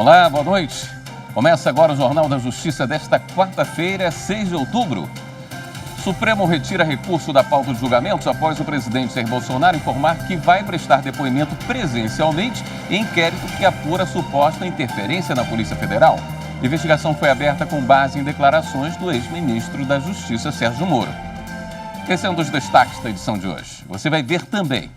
Olá, boa noite. Começa agora o Jornal da Justiça desta quarta-feira, 6 de outubro. Supremo retira recurso da pauta de julgamentos após o presidente Jair Bolsonaro informar que vai prestar depoimento presencialmente em inquérito que apura suposta interferência na Polícia Federal. A investigação foi aberta com base em declarações do ex-ministro da Justiça, Sérgio Moro. Esse é um dos destaques da edição de hoje. Você vai ver também.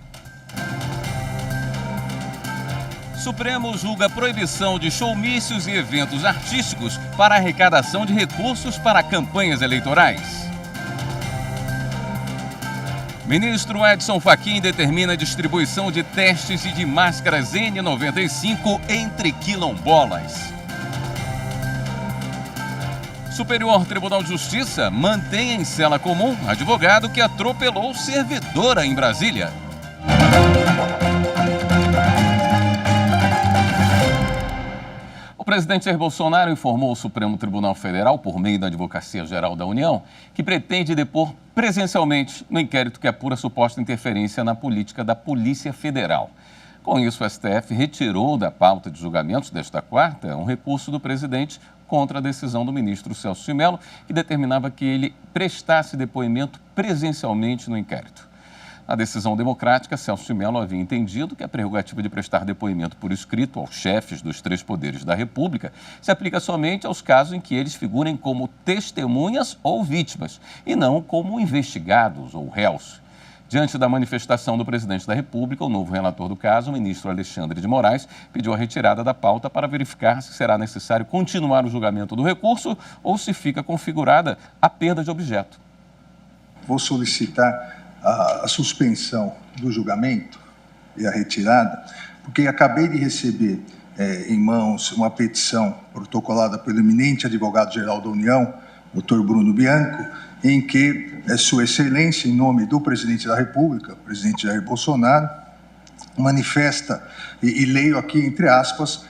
Supremo julga proibição de showmícios e eventos artísticos para arrecadação de recursos para campanhas eleitorais. Ministro Edson Fachin determina a distribuição de testes e de máscaras N95 entre quilombolas. Superior Tribunal de Justiça mantém em cela comum advogado que atropelou servidora em Brasília. O presidente Jair Bolsonaro informou ao Supremo Tribunal Federal, por meio da Advocacia Geral da União, que pretende depor presencialmente no inquérito que apura suposta interferência na política da Polícia Federal. Com isso, o STF retirou da pauta de julgamentos desta quarta um recurso do presidente contra a decisão do ministro Celso de Mello, que determinava que ele prestasse depoimento presencialmente no inquérito. Na decisão democrática, Celso de Mello havia entendido que a prerrogativa de prestar depoimento por escrito aos chefes dos três poderes da República se aplica somente aos casos em que eles figurem como testemunhas ou vítimas, e não como investigados ou réus. Diante da manifestação do presidente da República, o novo relator do caso, o ministro Alexandre de Moraes, pediu a retirada da pauta para verificar se será necessário continuar o julgamento do recurso ou se fica configurada a perda de objeto. Vou solicitar a suspensão do julgamento e a retirada, porque acabei de receber em mãos uma petição protocolada pelo eminente advogado-geral da União, Dr. Bruno Bianco, em que Sua Excelência, em nome do presidente da República, presidente Jair Bolsonaro, manifesta, e leio aqui entre aspas,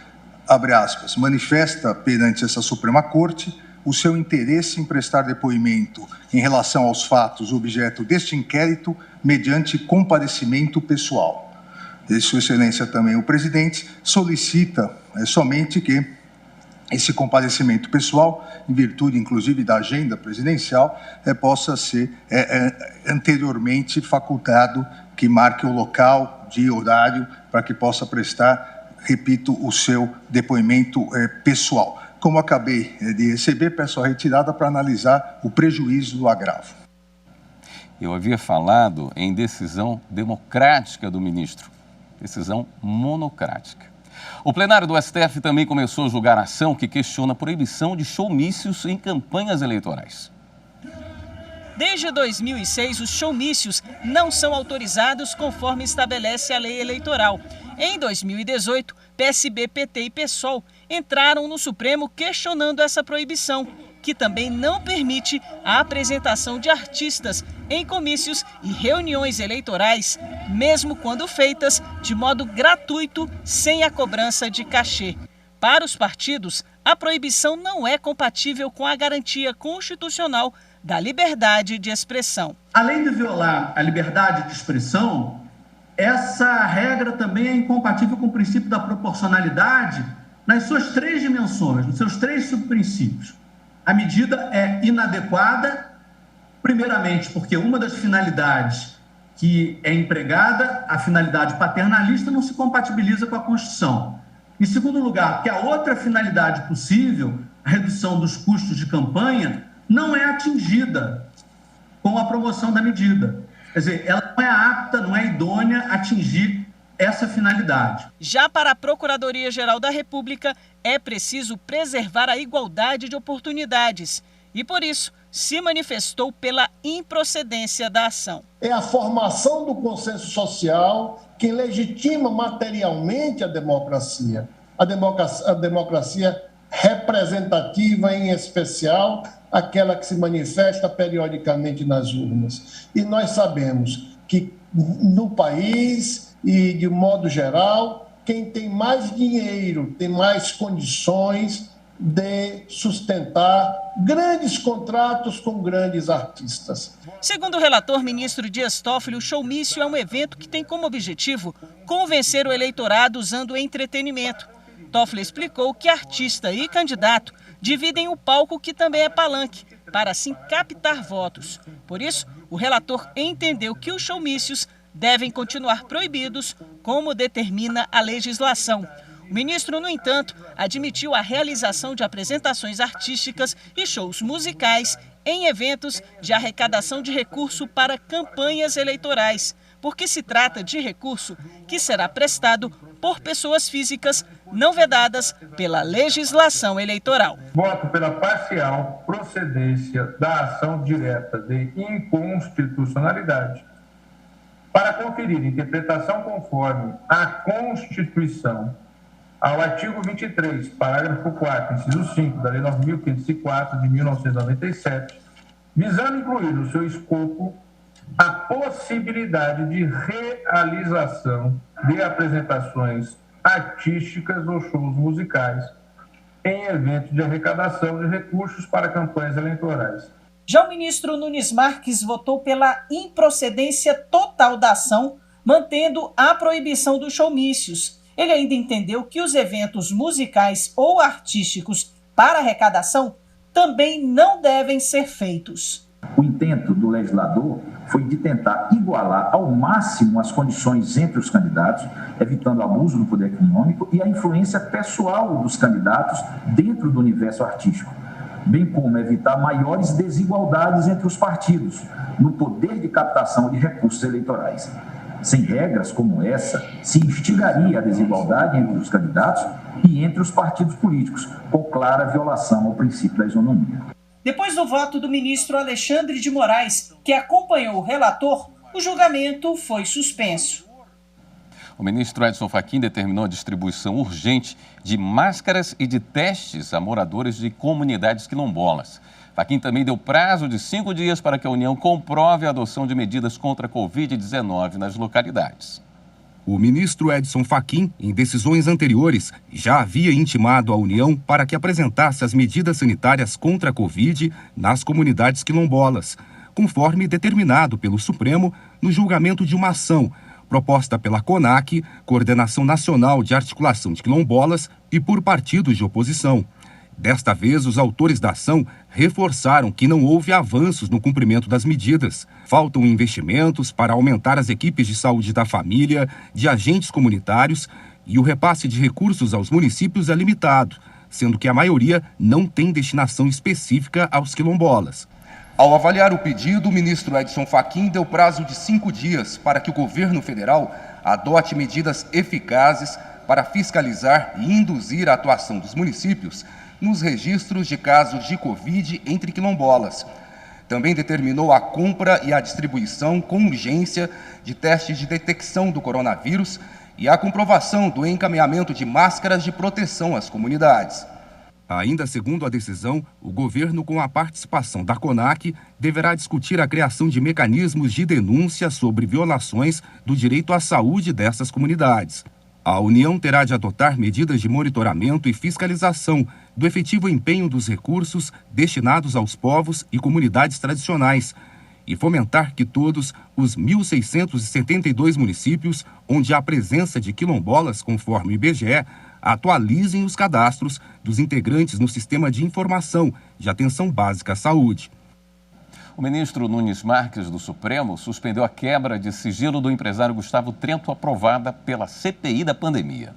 abre aspas, manifesta perante essa Suprema Corte o seu interesse em prestar depoimento em relação aos fatos objeto deste inquérito mediante comparecimento pessoal. E Sua Excelência também, o presidente, solicita somente que esse comparecimento pessoal, em virtude inclusive da agenda presidencial, possa ser anteriormente facultado, que marque o local, dia e horário, para que possa prestar, repito, o seu depoimento pessoal. Como acabei de receber, peço a retirada para analisar o prejuízo do agravo. Eu havia falado em decisão democrática do ministro, decisão monocrática. O plenário do STF também começou a julgar a ação que questiona a proibição de showmícios em campanhas eleitorais. Desde 2006, os showmícios não são autorizados conforme estabelece a lei eleitoral. Em 2018, PSB, PT e PSOL entraram no Supremo questionando essa proibição, que também não permite a apresentação de artistas em comícios e reuniões eleitorais, mesmo quando feitas de modo gratuito, sem a cobrança de cachê. Para os partidos, a proibição não é compatível com a garantia constitucional da liberdade de expressão. Além de violar a liberdade de expressão, essa regra também é incompatível com o princípio da proporcionalidade nas suas três dimensões, nos seus três subprincípios. A medida é inadequada, primeiramente porque uma das finalidades que é empregada, a finalidade paternalista, não se compatibiliza com a Constituição. Em segundo lugar, porque a outra finalidade possível, a redução dos custos de campanha, não é atingida com a promoção da medida. Quer dizer, ela não é apta, não é idônea a atingir essa finalidade. Já para a Procuradoria-Geral da República, é preciso preservar a igualdade de oportunidades e, por isso, se manifestou pela improcedência da ação. É a formação do consenso social que legitima materialmente a democracia. A democracia representativa, em especial, aquela que se manifesta periodicamente nas urnas. E nós sabemos que no país e de modo geral, quem tem mais dinheiro, tem mais condições de sustentar grandes contratos com grandes artistas. Segundo o relator ministro Dias Toffoli, o showmício é um evento que tem como objetivo convencer o eleitorado usando entretenimento. Toffoli explicou que artista e candidato dividem o palco, que também é palanque, para assim captar votos. Por isso, o relator entendeu que os showmícios devem continuar proibidos, como determina a legislação. O ministro, no entanto, admitiu a realização de apresentações artísticas e shows musicais em eventos de arrecadação de recurso para campanhas eleitorais, porque se trata de recurso que será prestado por pessoas físicas não vedadas pela legislação eleitoral. Voto pela parcial procedência da ação direta de inconstitucionalidade para conferir interpretação conforme a Constituição ao artigo 23, parágrafo 4, inciso 5 da Lei 9.504 de 1997, visando incluir no seu escopo a possibilidade de realização de apresentações artísticas ou shows musicais em eventos de arrecadação de recursos para campanhas eleitorais. Já o ministro Nunes Marques votou pela improcedência total da ação, mantendo a proibição dos showmícios. Ele ainda entendeu que os eventos musicais ou artísticos para arrecadação também não devem ser feitos. O intento do legislador foi de tentar igualar ao máximo as condições entre os candidatos, evitando o abuso do poder econômico e a influência pessoal dos candidatos dentro do universo artístico, bem como evitar maiores desigualdades entre os partidos no poder de captação de recursos eleitorais. Sem regras como essa, se instigaria a desigualdade entre os candidatos e entre os partidos políticos, com clara violação ao princípio da isonomia. Depois do voto do ministro Alexandre de Moraes, que acompanhou o relator, o julgamento foi suspenso. O ministro Edson Fachin determinou a distribuição urgente de máscaras e de testes a moradores de comunidades quilombolas. Fachin também deu prazo de 5 dias para que a União comprove a adoção de medidas contra a Covid-19 nas localidades. O ministro Edson Fachin, em decisões anteriores, já havia intimado a União para que apresentasse as medidas sanitárias contra a Covid nas comunidades quilombolas, conforme determinado pelo Supremo no julgamento de uma ação proposta pela CONAC, Coordenação Nacional de Articulação de Quilombolas, e por partidos de oposição. Desta vez, os autores da ação reforçaram que não houve avanços no cumprimento das medidas. Faltam investimentos para aumentar as equipes de saúde da família, de agentes comunitários, e o repasse de recursos aos municípios é limitado, sendo que a maioria não tem destinação específica aos quilombolas. Ao avaliar o pedido, o ministro Edson Fachin deu prazo de 5 dias para que o governo federal adote medidas eficazes para fiscalizar e induzir a atuação dos municípios nos registros de casos de Covid entre quilombolas. Também determinou a compra e a distribuição com urgência de testes de detecção do coronavírus e a comprovação do encaminhamento de máscaras de proteção às comunidades. Ainda segundo a decisão, o governo, com a participação da CONAC, deverá discutir a criação de mecanismos de denúncia sobre violações do direito à saúde dessas comunidades. A União terá de adotar medidas de monitoramento e fiscalização do efetivo empenho dos recursos destinados aos povos e comunidades tradicionais e fomentar que todos os 1.672 municípios onde há presença de quilombolas, conforme o IBGE, atualizem os cadastros dos integrantes no Sistema de Informação de Atenção Básica à Saúde. O ministro Nunes Marques, do Supremo, suspendeu a quebra de sigilo do empresário Gustavo Trento, aprovada pela CPI da pandemia.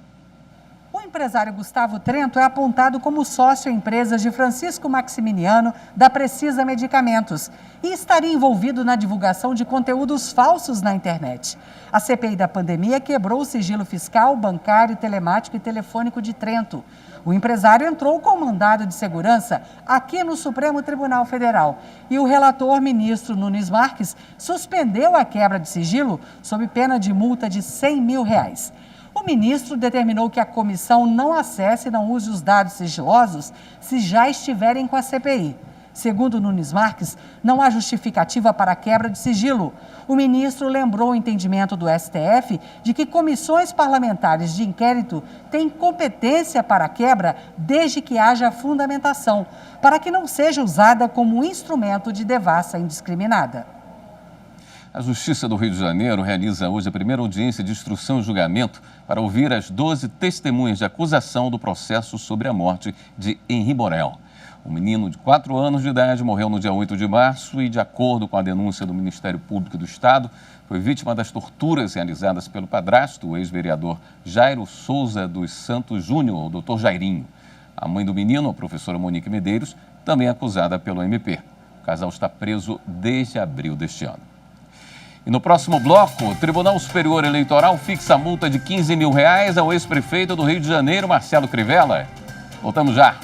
O empresário Gustavo Trento é apontado como sócio em empresas de Francisco Maximiliano, da Precisa Medicamentos, e estaria envolvido na divulgação de conteúdos falsos na internet. A CPI da pandemia quebrou o sigilo fiscal, bancário, telemático e telefônico de Trento. O empresário entrou com mandado de segurança aqui no Supremo Tribunal Federal e o relator, ministro Nunes Marques, suspendeu a quebra de sigilo sob pena de multa de R$100 mil. O ministro determinou que a comissão não acesse e não use os dados sigilosos se já estiverem com a CPI. Segundo Nunes Marques, não há justificativa para a quebra de sigilo. O ministro lembrou o entendimento do STF de que comissões parlamentares de inquérito têm competência para a quebra desde que haja fundamentação, para que não seja usada como instrumento de devassa indiscriminada. A Justiça do Rio de Janeiro realiza hoje a primeira audiência de instrução e julgamento para ouvir as 12 testemunhas de acusação do processo sobre a morte de Henri Borel. O menino de 4 anos de idade morreu no dia 8 de março e, de acordo com a denúncia do Ministério Público do Estado, foi vítima das torturas realizadas pelo padrasto, o ex-vereador Jairo Souza dos Santos Júnior, o doutor Jairinho. A mãe do menino, a professora Monique Medeiros, também é acusada pelo MP. O casal está preso desde abril deste ano. E no próximo bloco, o Tribunal Superior Eleitoral fixa a multa de R$15 mil ao ex-prefeito do Rio de Janeiro, Marcelo Crivella. Voltamos já.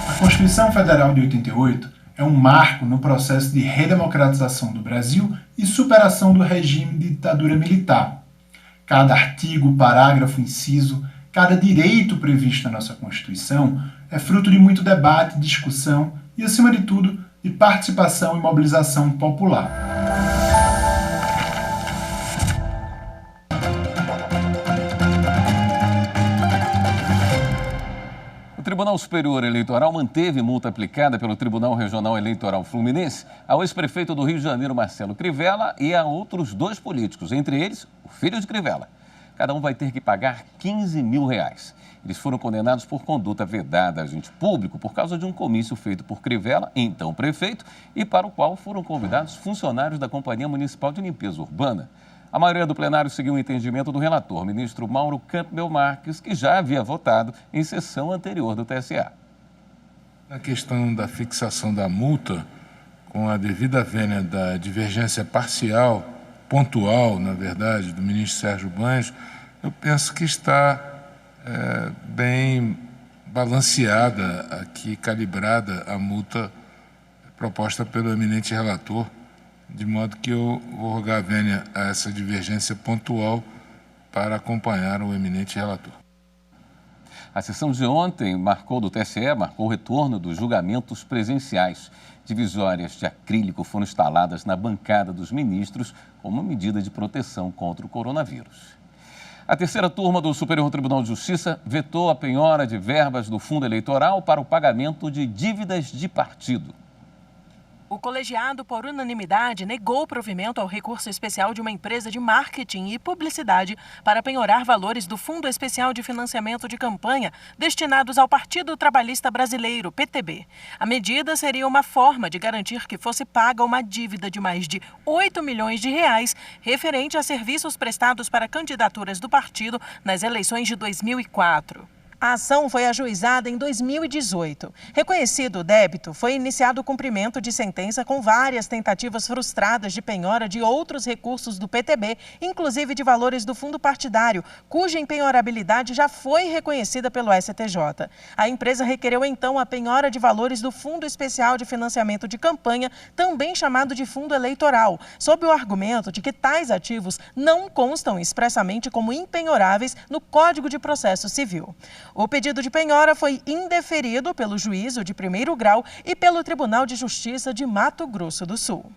A Constituição Federal de 88 é um marco no processo de redemocratização do Brasil e superação do regime de ditadura militar. Cada artigo, parágrafo, inciso, cada direito previsto na nossa Constituição é fruto de muito debate, discussão e, acima de tudo, de participação e mobilização popular. O Tribunal Superior Eleitoral manteve multa aplicada pelo Tribunal Regional Eleitoral Fluminense ao ex-prefeito do Rio de Janeiro, Marcelo Crivella, e a outros 2 políticos, entre eles o filho de Crivella. Cada um vai ter que pagar R$15 mil. Eles foram condenados por conduta vedada a agente público por causa de um comício feito por Crivella, então prefeito, e para o qual foram convidados funcionários da Companhia Municipal de Limpeza Urbana. A maioria do plenário seguiu o entendimento do relator, ministro Mauro Campbell Marques, que já havia votado em sessão anterior do TSE. Na questão da fixação da multa, com a devida vênia da divergência parcial, pontual, na verdade, do ministro Sérgio Banhos, eu penso que está bem balanceada aqui, calibrada a multa proposta pelo eminente relator, de modo que eu vou rogar a vênia a essa divergência pontual para acompanhar o eminente relator. A sessão de ontem do TSE marcou o retorno dos julgamentos presenciais. Divisórias de acrílico foram instaladas na bancada dos ministros como medida de proteção contra o coronavírus. A terceira turma do Superior Tribunal de Justiça vetou a penhora de verbas do fundo eleitoral para o pagamento de dívidas de partido. O colegiado, por unanimidade, negou o provimento ao recurso especial de uma empresa de marketing e publicidade para penhorar valores do Fundo Especial de Financiamento de Campanha destinados ao Partido Trabalhista Brasileiro, PTB. A medida seria uma forma de garantir que fosse paga uma dívida de mais de R$8 milhões referente a serviços prestados para candidaturas do partido nas eleições de 2004. A ação foi ajuizada em 2018. Reconhecido o débito, foi iniciado o cumprimento de sentença com várias tentativas frustradas de penhora de outros recursos do PTB, inclusive de valores do fundo partidário, cuja empenhorabilidade já foi reconhecida pelo STJ. A empresa requereu então a penhora de valores do Fundo Especial de Financiamento de Campanha, também chamado de fundo eleitoral, sob o argumento de que tais ativos não constam expressamente como impenhoráveis no Código de Processo Civil. O pedido de penhora foi indeferido pelo Juízo de Primeiro Grau e pelo Tribunal de Justiça de Mato Grosso do Sul.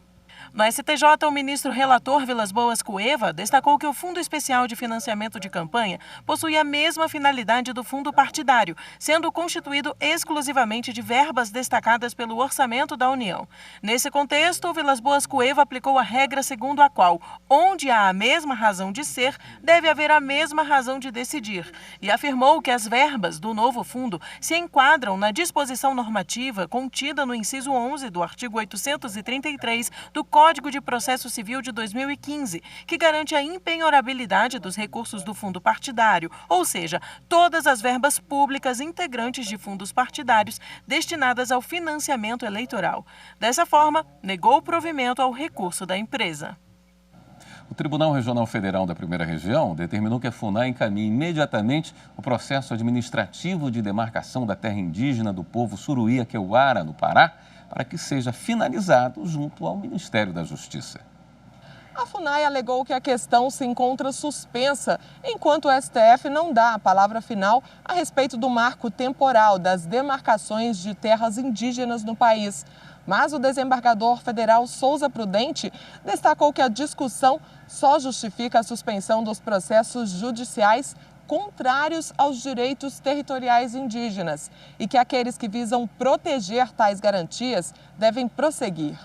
No STJ, o ministro relator Vilas Boas Cueva destacou que o Fundo Especial de Financiamento de Campanha possui a mesma finalidade do fundo partidário, sendo constituído exclusivamente de verbas destacadas pelo orçamento da União. Nesse contexto, Vilas Boas Cueva aplicou a regra segundo a qual, onde há a mesma razão de ser, deve haver a mesma razão de decidir, e afirmou que as verbas do novo fundo se enquadram na disposição normativa contida no inciso 11 do artigo 833 do Código de Processo Civil de 2015, que garante a impenhorabilidade dos recursos do fundo partidário, ou seja, todas as verbas públicas integrantes de fundos partidários destinadas ao financiamento eleitoral. Dessa forma, negou o provimento ao recurso da empresa. O Tribunal Regional Federal da Primeira Região determinou que a FUNAI encaminhe imediatamente o processo administrativo de demarcação da terra indígena do povo Suruí-Aqueuara, no Pará, para que seja finalizado junto ao Ministério da Justiça. A FUNAI alegou que a questão se encontra suspensa, enquanto o STF não dá a palavra final a respeito do marco temporal das demarcações de terras indígenas no país. Mas o desembargador federal Souza Prudente destacou que a discussão só justifica a suspensão dos processos judiciais contrários aos direitos territoriais indígenas e que aqueles que visam proteger tais garantias devem prosseguir.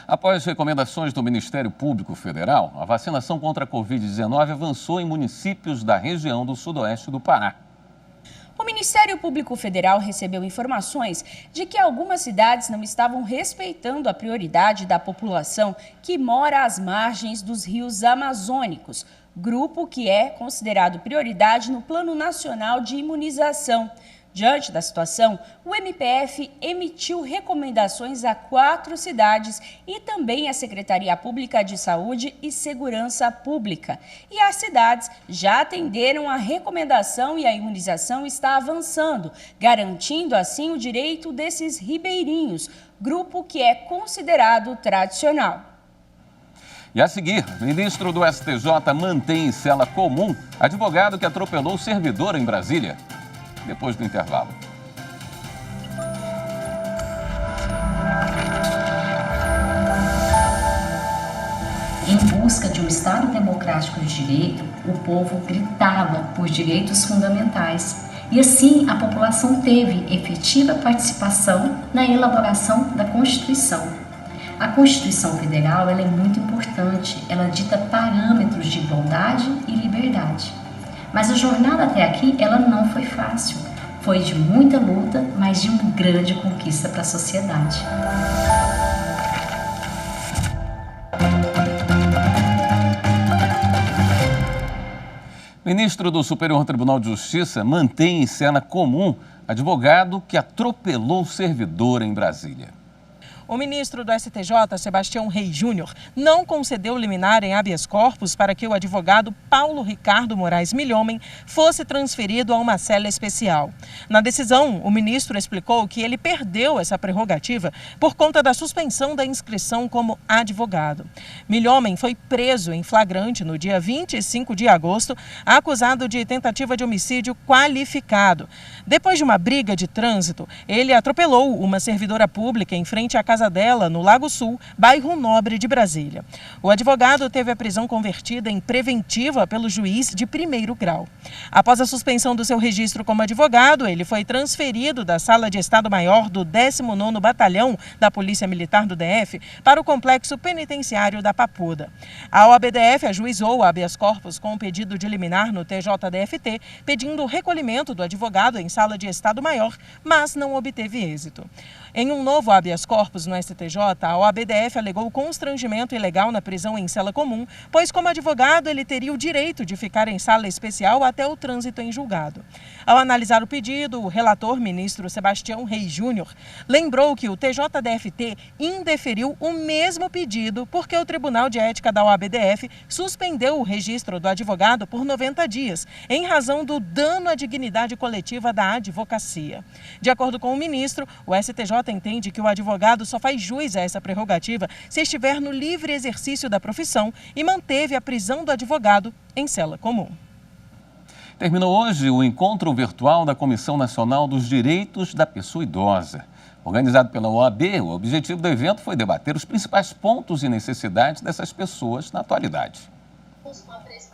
Após recomendações do Ministério Público Federal, a vacinação contra a Covid-19 avançou em municípios da região do sudoeste do Pará. O Ministério Público Federal recebeu informações de que algumas cidades não estavam respeitando a prioridade da população que mora às margens dos rios amazônicos, grupo que é considerado prioridade no Plano Nacional de Imunização. Diante da situação, o MPF emitiu recomendações a 4 cidades e também à Secretaria Pública de Saúde e Segurança Pública. E as cidades já atenderam a recomendação e a imunização está avançando, garantindo assim o direito desses ribeirinhos, grupo que é considerado tradicional. E a seguir, o ministro do STJ mantém em cela comum advogado que atropelou servidor em Brasília. Depois do intervalo. Em busca de um Estado democrático de direito, o povo gritava por direitos fundamentais. E assim, a população teve efetiva participação na elaboração da Constituição. A Constituição Federal ela é muito importante, ela dita parâmetros de igualdade e liberdade. Mas a jornada até aqui, ela não foi fácil. Foi de muita luta, mas de uma grande conquista para a sociedade. O ministro do Superior Tribunal de Justiça mantém em cela comum advogado que atropelou servidor em Brasília. O ministro do STJ, Sebastião Reis Júnior, não concedeu liminar em habeas corpus para que o advogado Paulo Ricardo Moraes Milhomem fosse transferido a uma cela especial. Na decisão, o ministro explicou que ele perdeu essa prerrogativa por conta da suspensão da inscrição como advogado. Milhomem foi preso em flagrante no dia 25 de agosto, acusado de tentativa de homicídio qualificado. Depois de uma briga de trânsito, ele atropelou uma servidora pública em frente à casa dela, no Lago Sul, bairro Nobre de Brasília. O advogado teve a prisão convertida em preventiva pelo juiz de primeiro grau. Após a suspensão do seu registro como advogado, ele foi transferido da Sala de Estado-Maior do 19º Batalhão da Polícia Militar do DF para o Complexo Penitenciário da Papuda. A OAB-DF ajuizou o habeas corpus com um pedido de liminar no TJDFT, pedindo o recolhimento do advogado em Sala de Estado-Maior, mas não obteve êxito. Em um novo habeas corpus no STJ, a OAB-DF alegou constrangimento ilegal na prisão em cela comum, pois como advogado ele teria o direito de ficar em sala especial até o trânsito em julgado. Ao analisar o pedido, o relator, ministro Sebastião Reis Júnior, lembrou que o TJDFT indeferiu o mesmo pedido porque o Tribunal de Ética da OAB-DF suspendeu o registro do advogado por 90 dias, em razão do dano à dignidade coletiva da advocacia. De acordo com o ministro, o STJ entende que o advogado só faz jus a essa prerrogativa se estiver no livre exercício da profissão e manteve a prisão do advogado em cela comum. Terminou hoje o encontro virtual da Comissão Nacional dos Direitos da Pessoa Idosa. Organizado pela OAB, o objetivo do evento foi debater os principais pontos e necessidades dessas pessoas na atualidade.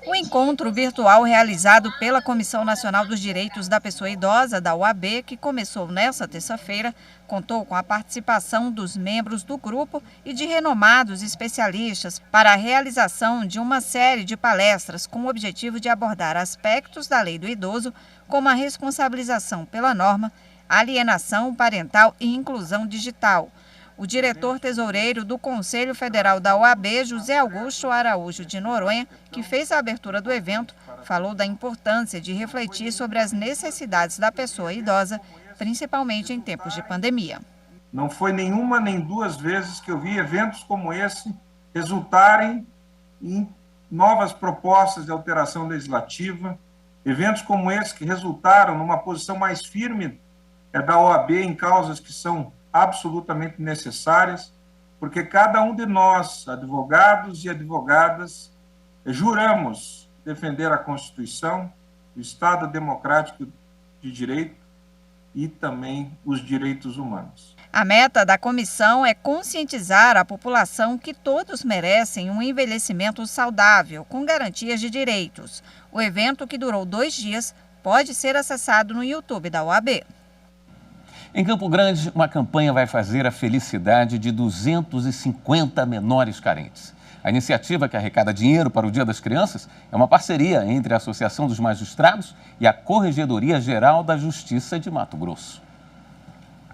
O encontro virtual realizado pela Comissão Nacional dos Direitos da Pessoa Idosa, da OAB, que começou nesta terça-feira, contou com a participação dos membros do grupo e de renomados especialistas para a realização de uma série de palestras com o objetivo de abordar aspectos da lei do idoso, como a responsabilização pela norma, alienação parental e inclusão digital. O diretor-tesoureiro do Conselho Federal da OAB, José Augusto Araújo de Noronha, que fez a abertura do evento, falou da importância de refletir sobre as necessidades da pessoa idosa, principalmente em tempos de pandemia. Não foi nenhuma nem duas vezes que eu vi eventos como esse resultarem em novas propostas de alteração legislativa, eventos como esse que resultaram numa posição mais firme da OAB em causas que são absolutamente necessárias, porque cada um de nós, advogados e advogadas, juramos defender a Constituição, o Estado democrático de direito e também os direitos humanos. A meta da comissão é conscientizar a população que todos merecem um envelhecimento saudável, com garantias de direitos. O evento, que durou 2 dias, pode ser acessado no YouTube da OAB. Em Campo Grande, uma campanha vai fazer a felicidade de 250 menores carentes. A iniciativa, que arrecada dinheiro para o Dia das Crianças, é uma parceria entre a Associação dos Magistrados e a Corregedoria Geral da Justiça de Mato Grosso.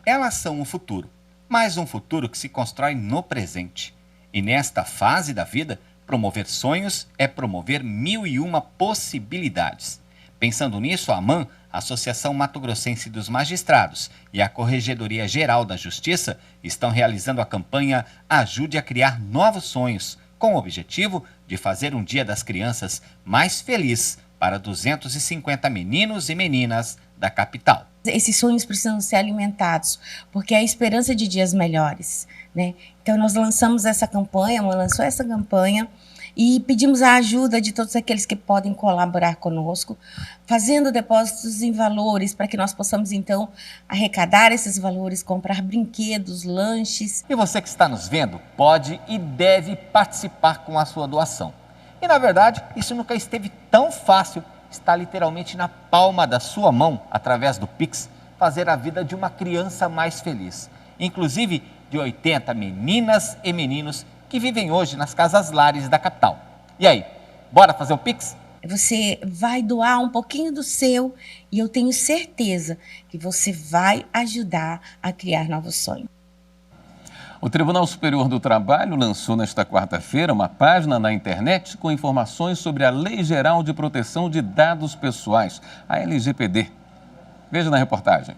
Elas são o futuro, mas um futuro que se constrói no presente. E nesta fase da vida, promover sonhos é promover 1001 possibilidades. Pensando nisso, a AMAN, a Associação Mato Grossense dos Magistrados, e a Corregedoria Geral da Justiça estão realizando a campanha Ajude a Criar Novos Sonhos, com o objetivo de fazer um Dia das Crianças mais feliz para 250 meninos e meninas da capital. Esses sonhos precisam ser alimentados, porque é a esperança de dias melhores, né? Então nós lançamos essa campanha, lançou essa campanha e pedimos a ajuda de todos aqueles que podem colaborar conosco, fazendo depósitos em valores para que nós possamos então arrecadar esses valores, comprar brinquedos, lanches. E você que está nos vendo pode e deve participar com a sua doação. E na verdade, isso nunca esteve tão fácil. Está literalmente na palma da sua mão, através do Pix, fazer a vida de uma criança mais feliz. Inclusive de 80 meninas e meninos que vivem hoje nas casas-lares da capital. E aí, bora fazer o Pix? Você vai doar um pouquinho do seu e eu tenho certeza que você vai ajudar a criar novos sonhos. O Tribunal Superior do Trabalho lançou nesta quarta-feira uma página na internet com informações sobre a Lei Geral de Proteção de Dados Pessoais, a LGPD. Veja na reportagem.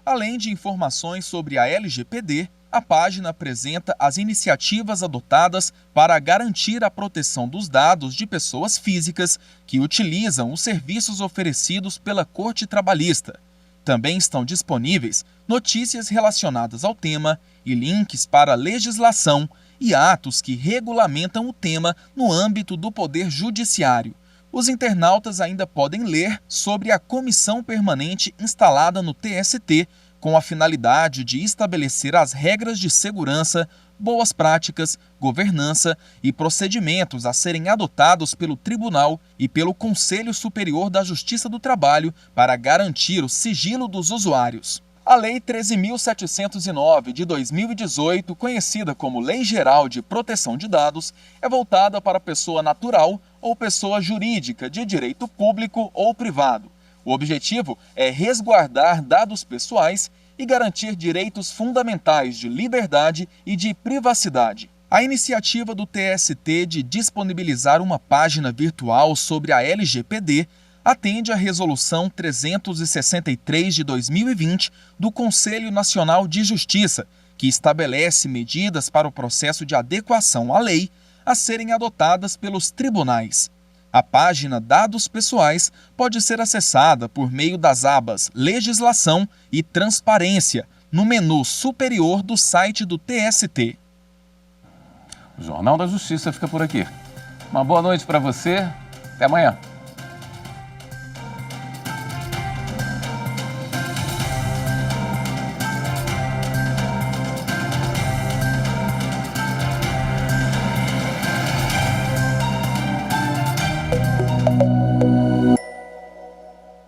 Além de informações sobre a LGPD, a página apresenta as iniciativas adotadas para garantir a proteção dos dados de pessoas físicas que utilizam os serviços oferecidos pela Corte Trabalhista. Também estão disponíveis notícias relacionadas ao tema e links para legislação e atos que regulamentam o tema no âmbito do Poder Judiciário. Os internautas ainda podem ler sobre a comissão permanente instalada no TST, com a finalidade de estabelecer as regras de segurança, boas práticas, governança e procedimentos a serem adotados pelo Tribunal e pelo Conselho Superior da Justiça do Trabalho para garantir o sigilo dos usuários. A Lei 13.709 de 2018, conhecida como Lei Geral de Proteção de Dados, é voltada para pessoa natural ou pessoa jurídica de direito público ou privado. O objetivo é resguardar dados pessoais e garantir direitos fundamentais de liberdade e de privacidade. A iniciativa do TST de disponibilizar uma página virtual sobre a LGPD atende à Resolução 363 de 2020 do Conselho Nacional de Justiça, que estabelece medidas para o processo de adequação à lei a serem adotadas pelos tribunais. A página Dados Pessoais pode ser acessada por meio das abas Legislação e Transparência, no menu superior do site do TST. O Jornal da Justiça fica por aqui. Uma boa noite para você. Até amanhã.